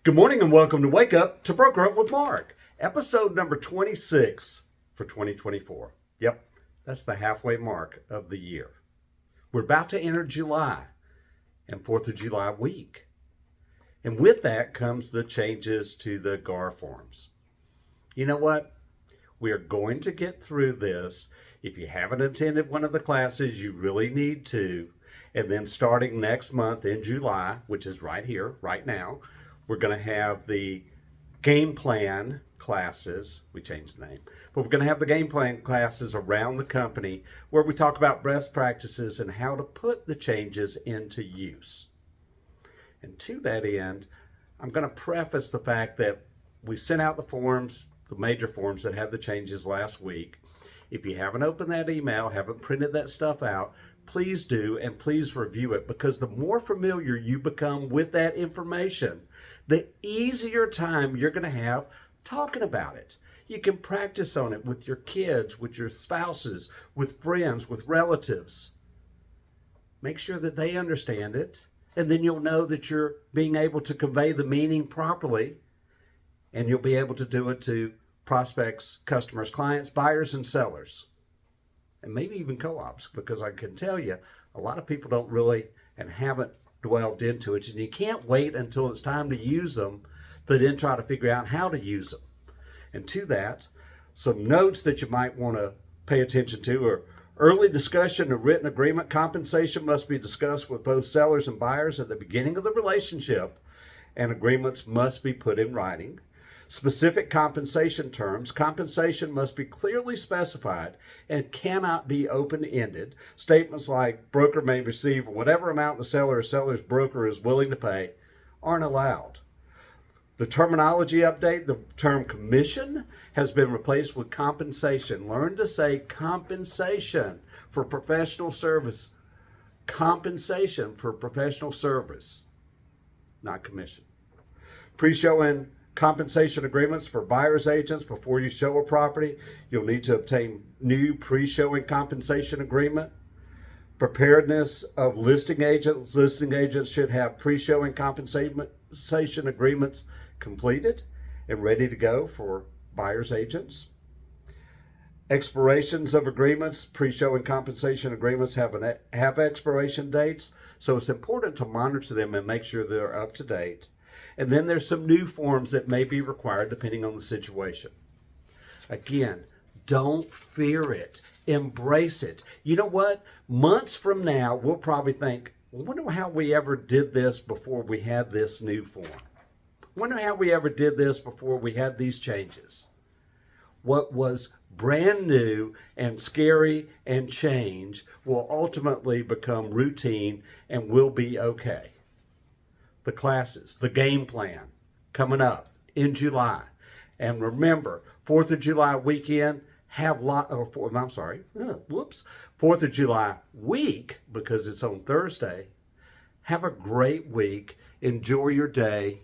Good morning and welcome to Wake Up to Broker Up with Mark, episode number 26 for 2024. Yep, that's the halfway mark of the year. We're about to enter July and 4th of July week. And with that comes the changes to the GAR forms. You know what? We are going to get through this. If you haven't attended one of the classes, you really need to. And then starting next month in July, which is right here, right now, we're going to have the game plan classes. We changed the name. But we're going to have the game plan classes around the company where we talk about best practices and how to put the changes into use. And to that end, I'm going to preface the fact that we sent out the forms, the major forms that had the changes last week. If you haven't opened that email, haven't printed that stuff out, please do, and please review it, because the more familiar you become with that information, the easier time you're going to have talking about it. You can practice on it with your kids, with your spouses, with friends, with relatives. Make sure that they understand it, and then you'll know that you're being able to convey the meaning properly, and you'll be able to do it to prospects, customers, clients, buyers, and sellers. And maybe even co-ops, because I can tell you, a lot of people don't really and haven't delved into it, and you can't wait until it's time to use them to then try to figure out how to use them. And to that, some notes that you might want to pay attention to are early discussion of written agreement. Compensation must be discussed with both sellers and buyers at the beginning of the relationship, and agreements must be put in writing. Specific compensation terms. Compensation must be clearly specified and cannot be open-ended. Statements like broker may receive whatever amount the seller or seller's broker is willing to pay aren't allowed. The terminology update, the term commission has been replaced with compensation. Learn to say compensation for professional service. Compensation for professional service, not commission. Pre-show and compensation agreements for buyer's agents. Before you show a property, you'll need to obtain new pre-showing compensation agreement. Preparedness of listing agents. Listing agents should have pre-showing compensation agreements completed and ready to go for buyer's agents. Expirations of agreements. Pre-showing compensation agreements have expiration dates, so it's important to monitor them and make sure they're up to date. And then there's some new forms that may be required depending on the situation. Again, don't fear it. Embrace it. You know what? Months from now, we'll probably think, I wonder how we ever did this before we had this new form. I wonder how we ever did this before we had these changes. What was brand new and scary and change will ultimately become routine and will be okay. The classes, the game plan coming up in July. And remember, 4th of July weekend, 4th of July week, because it's on Thursday. Have a great week. Enjoy your day.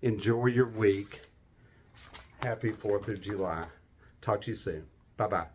Enjoy your week. Happy 4th of July. Talk to you soon. Bye-bye.